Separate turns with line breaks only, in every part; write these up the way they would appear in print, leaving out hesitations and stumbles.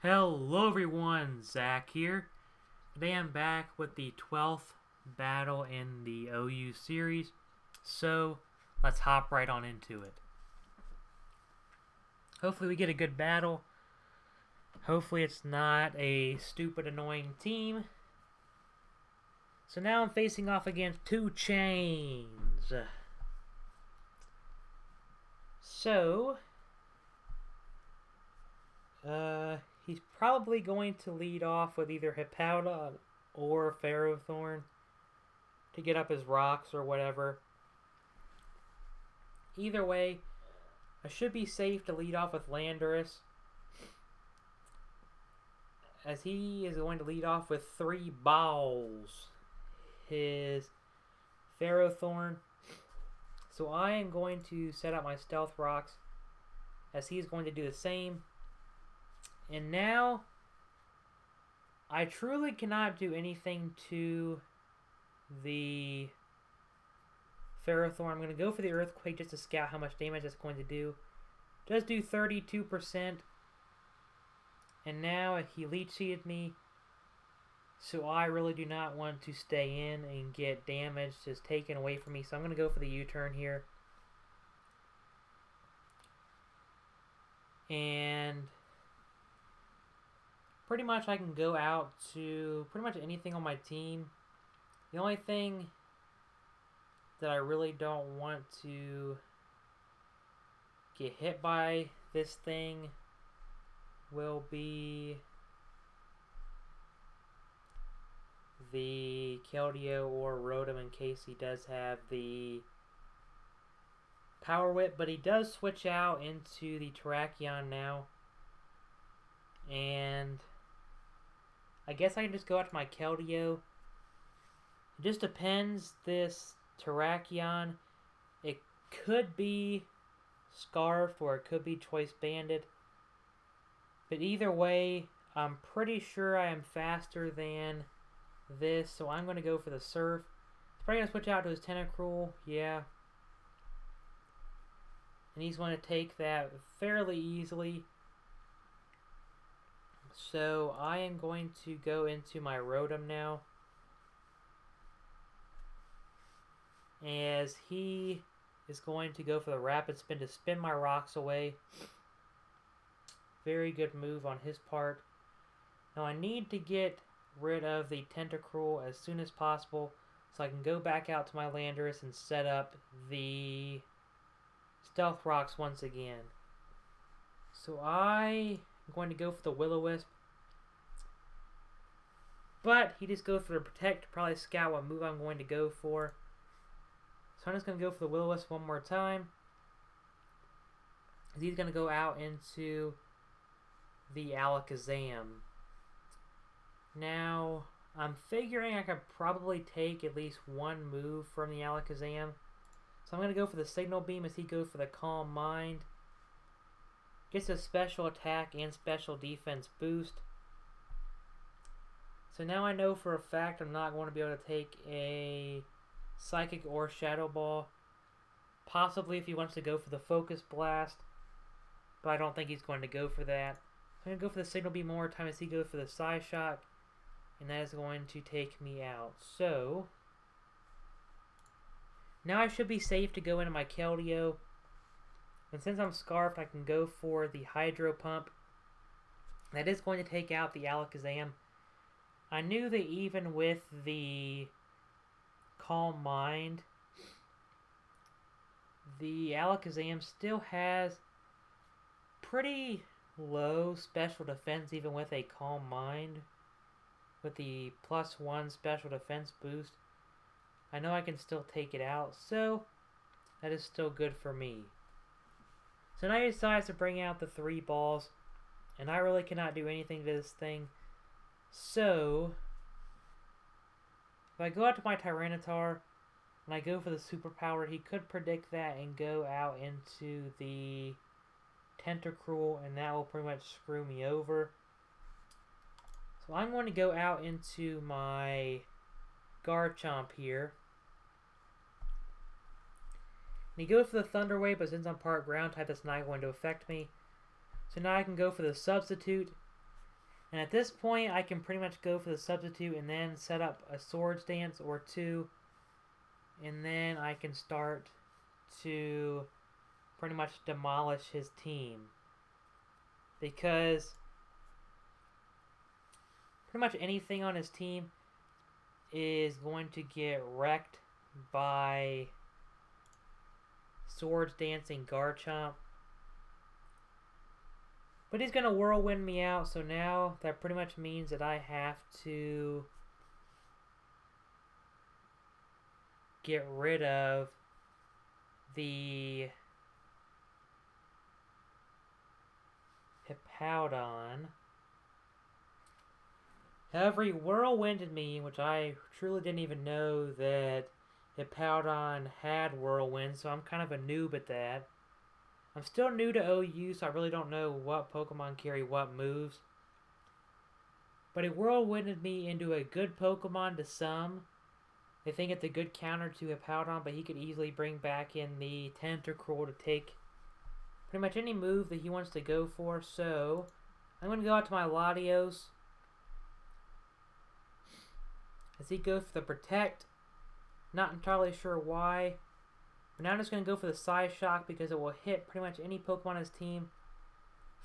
Hello everyone, Zach here. Today I'm back with the 12th battle in the OU series, so let's hop right on into it. Hopefully we get a good battle. Hopefully it's not a stupid annoying team. So now I'm facing off against 2 Chains. So, he's probably going to lead off with either Hippowdon or Ferrothorn to get up his rocks or whatever. Either way, I should be safe to lead off with Landorus, as he is going to lead off with 3 balls. His Ferrothorn. So I am going to set up my Stealth Rocks, as he's going to do the same. And now, I truly cannot do anything to the Ferrothorn. I'm going to go for the Earthquake just to scout how much damage it's going to do. Does do 32%. And now he Leech Seeded me. So I really do not want to stay in and get damage just taken away from me. So I'm going to go for the U-turn here. And pretty much I can go out to pretty much anything on my team. The only thing that I really don't want to get hit by this thing will be the Keldeo or Rotom, in case he does have the Power Whip, but he does switch out into the Terrakion now. And I guess I can just go out to my Keldeo. It just depends, this Terrakion. It could be Scarfed or it could be Choice Banded. But either way, I'm pretty sure I am faster than this, so I'm going to go for the Surf. He's probably going to switch out to his Tentacruel, yeah. And he's going to take that fairly easily. So I am going to go into my Rotom now, as he is going to go for the Rapid Spin to spin my rocks away. Very good move on his part. Now I need to get rid of the Tentacruel as soon as possible, so I can go back out to my Landorus and set up the Stealth Rocks once again. So I am going to go for the Will-O-Wisp, but he just goes for the Protect to probably scout what move I'm going to go for. So I'm just going to go for the Will-O-Wisp one more time. He's going to go out into the Alakazam. Now, I'm figuring I could probably take at least one move from the Alakazam. So I'm going to go for the Signal Beam as he goes for the Calm Mind. Gets a special attack and special defense boost. So now I know for a fact I'm not going to be able to take a Psychic or Shadow Ball. Possibly if he wants to go for the Focus Blast, but I don't think he's going to go for that. I'm going to go for the Signal Beam one more time as he goes for the Psyshock, and that is going to take me out. So now I should be safe to go into my Keldeo. And since I'm Scarfed, I can go for the Hydro Pump. That is going to take out the Alakazam. I knew that even with the Calm Mind, the Alakazam still has pretty low special defense even with a Calm Mind. With the +1 special defense boost, I know I can still take it out, so that is still good for me. So now he decides to bring out the 3 balls, and I really cannot do anything to this thing. So if I go out to my Tyranitar and I go for the Superpower, he could predict that and go out into the Tentacruel, and that will pretty much screw me over. So I'm going to go out into my Garchomp here. And he goes for the Thunder Wave, but since I'm part ground type, that's not going to affect me. So now I can go for the Substitute. And at this point, I can pretty much go for the substitute and then set up a Swords Dance or two. And then I can start to pretty much demolish his team. Because pretty much anything on his team is going to get wrecked by Swords Dancing Garchomp. But he's going to Whirlwind me out, so now that pretty much means that I have to get rid of the Hippowdon. However, he Whirlwinded me, which I truly didn't even know that Hippowdon had Whirlwind, so I'm kind of a noob at that. I'm still new to OU, so I really don't know what Pokemon carry what moves. But it Whirlwinded me into a good Pokemon to some. They think it's a good counter to Hippowdon, but he could easily bring back in the Tentacruel to take pretty much any move that he wants to go for. So, I'm going to go out to my Latios. As he goes for the Protect. Not entirely sure why. But now I'm just going to go for the Psyshock because it will hit pretty much any Pokemon on his team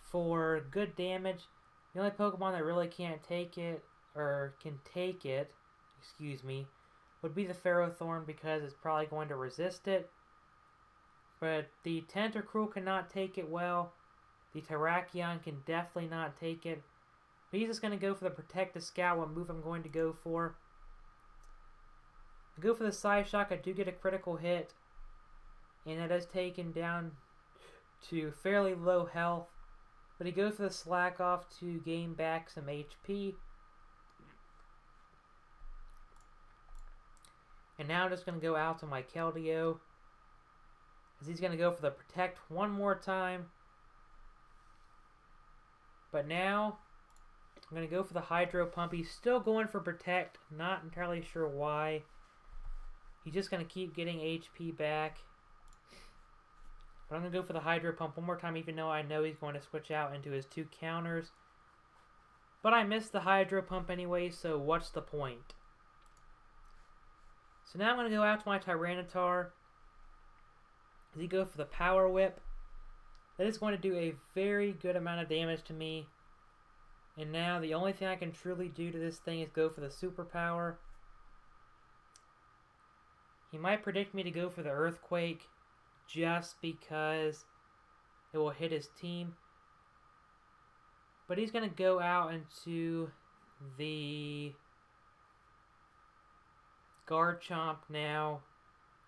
for good damage. The only Pokemon that really can't take it, or can take it, excuse me, would be the Ferrothorn because it's probably going to resist it. But the Tentacruel cannot take it well. The Terrakion can definitely not take it. But he's just going to go for the Protect to scout what move I'm going to go for. I go for the Psyshock, I do get a critical hit. And that is taken down to fairly low health. But he goes for the Slack Off to gain back some HP. And now I'm just going to go out to my Keldeo. As he's going to go for the Protect one more time. But now, I'm going to go for the Hydro Pump. He's still going for Protect. Not entirely sure why. He's just going to keep getting HP back. But I'm going to go for the Hydro Pump one more time, even though I know he's going to switch out into his two counters. But I missed the Hydro Pump anyway, so what's the point? So now I'm going to go out to my Tyranitar. As he goes for the Power Whip. That is going to do a very good amount of damage to me. And now the only thing I can truly do to this thing is go for the Superpower. He might predict me to go for the Earthquake just because it will hit his team. But he's going to go out into the Garchomp now.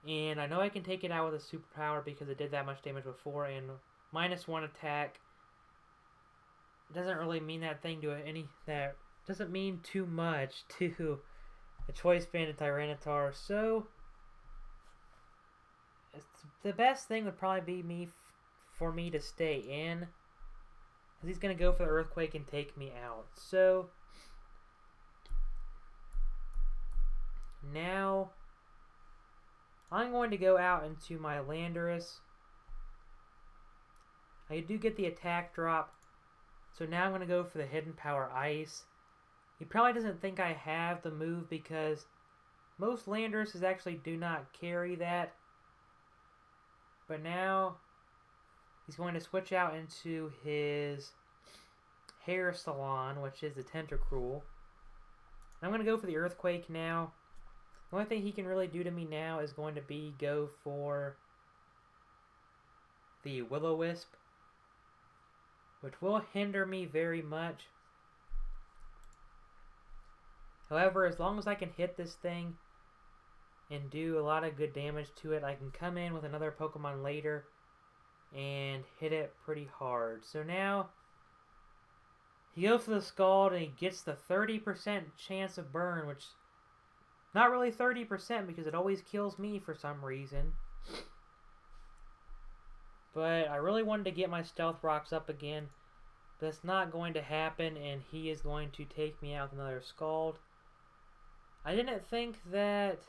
And I know I can take it out with a Superpower because it did that much damage before. And -1 attack. It doesn't really mean that thing to any... That doesn't mean too much to a Choice Band Tyranitar. So... the best thing would probably be for me to stay in. Because he's going to go for the Earthquake and take me out. So, now, I'm going to go out into my Landorus. I do get the attack drop. So now I'm going to go for the Hidden Power Ice. He probably doesn't think I have the move because most Landoruses actually do not carry that. But now, he's going to switch out into his Hair Salon, which is the Tentacruel. I'm going to go for the Earthquake now. The only thing he can really do to me now is going to be go for the Will-O-Wisp, which will hinder me very much. However, as long as I can hit this thing and do a lot of good damage to it, I can come in with another Pokemon later and hit it pretty hard. So now, he goes for the Scald and he gets the 30% chance of burn, which not really 30% because it always kills me for some reason. But I really wanted to get my Stealth Rocks up again. That's not going to happen, and he is going to take me out with another Scald. I didn't think that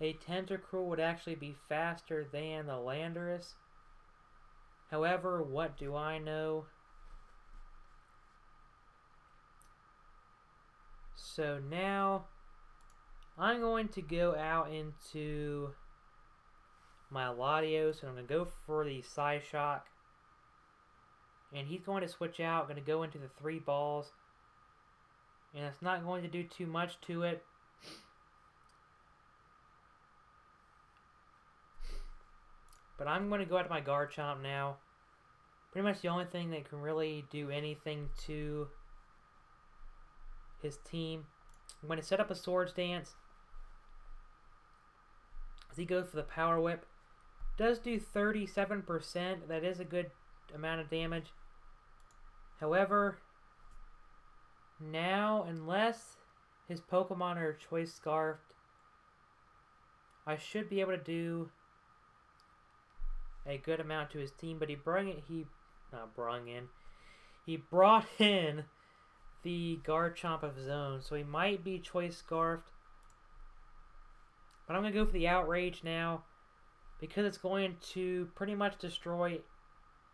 a Tentacruel would actually be faster than the Landorus. However, what do I know? So now I'm going to go out into my Latios, and I'm going to go for the Psyshock. And he's going to switch out, going to go into the 3 balls. And it's not going to do too much to it. But I'm going to go out to my Garchomp now. Pretty much the only thing that can really do anything to his team. I'm going to set up a Swords Dance. As he goes for the Power Whip. Does do 37%. That is a good amount of damage. However, now, unless his Pokemon are Choice Scarfed, I should be able to do a good amount to his team. But he brought in the Garchomp of his own, so he might be Choice Scarfed. But I'm going to go for the Outrage now, because it's going to pretty much destroy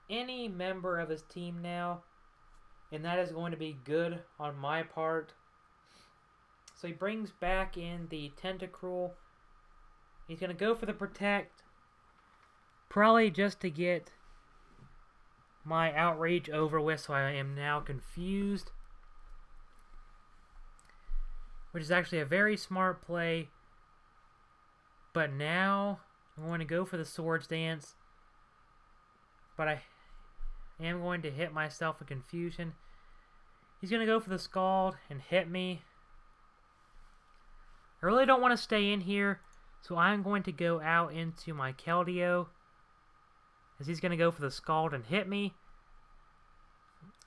any member of his team now. And that is going to be good on my part. So he brings back in the Tentacruel. He's going to go for the Protect. Probably just to get my Outrage over with, so I am now confused. Which is actually a very smart play. But now I'm going to go for the Swords Dance. But I am going to hit myself with confusion. He's going to go for the Scald and hit me. I really don't want to stay in here, so I'm going to go out into my Keldeo, as he's going to go for the Scald and hit me.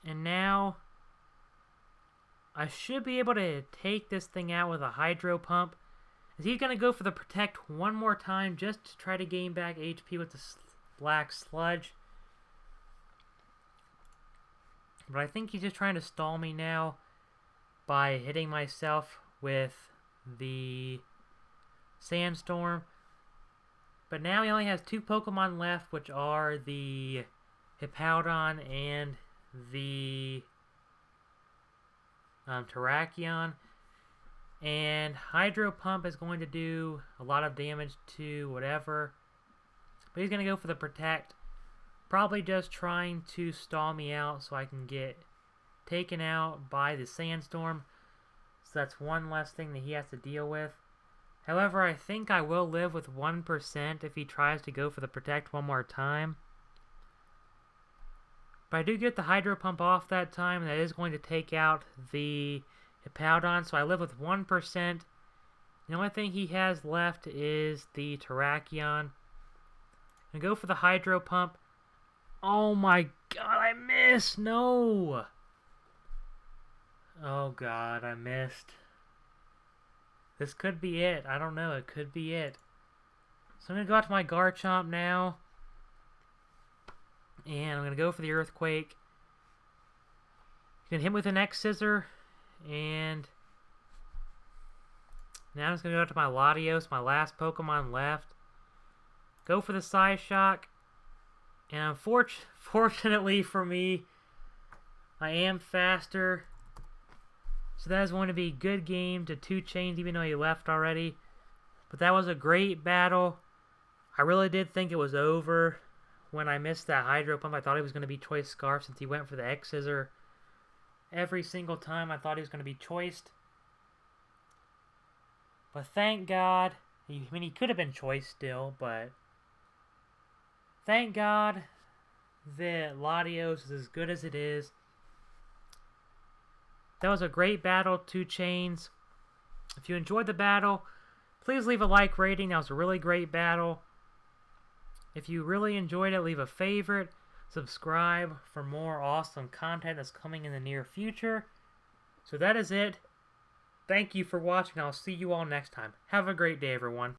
And now I should be able to take this thing out with a Hydro Pump, as he's going to go for the Protect one more time just to try to gain back HP with the Black Sludge. But I think he's just trying to stall me now by hitting myself with the Sandstorm. But now he only has 2 Pokemon left, which are the Hippowdon and the Terrakion. And Hydro Pump is going to do a lot of damage to whatever. But he's going to go for the Protect. Probably just trying to stall me out so I can get taken out by the Sandstorm. So that's one less thing that he has to deal with. However, I think I will live with 1% if he tries to go for the Protect one more time. But I do get the Hydro Pump off that time, and that is going to take out the Hippowdon, so I live with 1%. The only thing he has left is the Terrakion. And go for the Hydro Pump. Oh my god, I missed! No! Oh god, I missed. This could be it. I don't know, it could be it. So I'm going to go out to my Garchomp now. And I'm going to go for the Earthquake. He's going to hit me with an X-Scissor. And now I'm just going to go out to my Latios, my last Pokemon left. Go for the Psyshock. And unfortunately for me, I am faster. So that is going to be a good game to 2 Chains, even though he left already. But that was a great battle. I really did think it was over when I missed that Hydro Pump. I thought he was going to be Choice Scarf since he went for the X-Scissor. Every single time I thought he was going to be choiced. But thank God. I mean, he could have been choiced still, but thank God that Latios is as good as it is. That was a great battle, 2 Chains. If you enjoyed the battle, please leave a like rating. That was a really great battle. If you really enjoyed it, leave a favorite. Subscribe for more awesome content that's coming in the near future. So that is it. Thank you for watching. I'll see you all next time. Have a great day, everyone.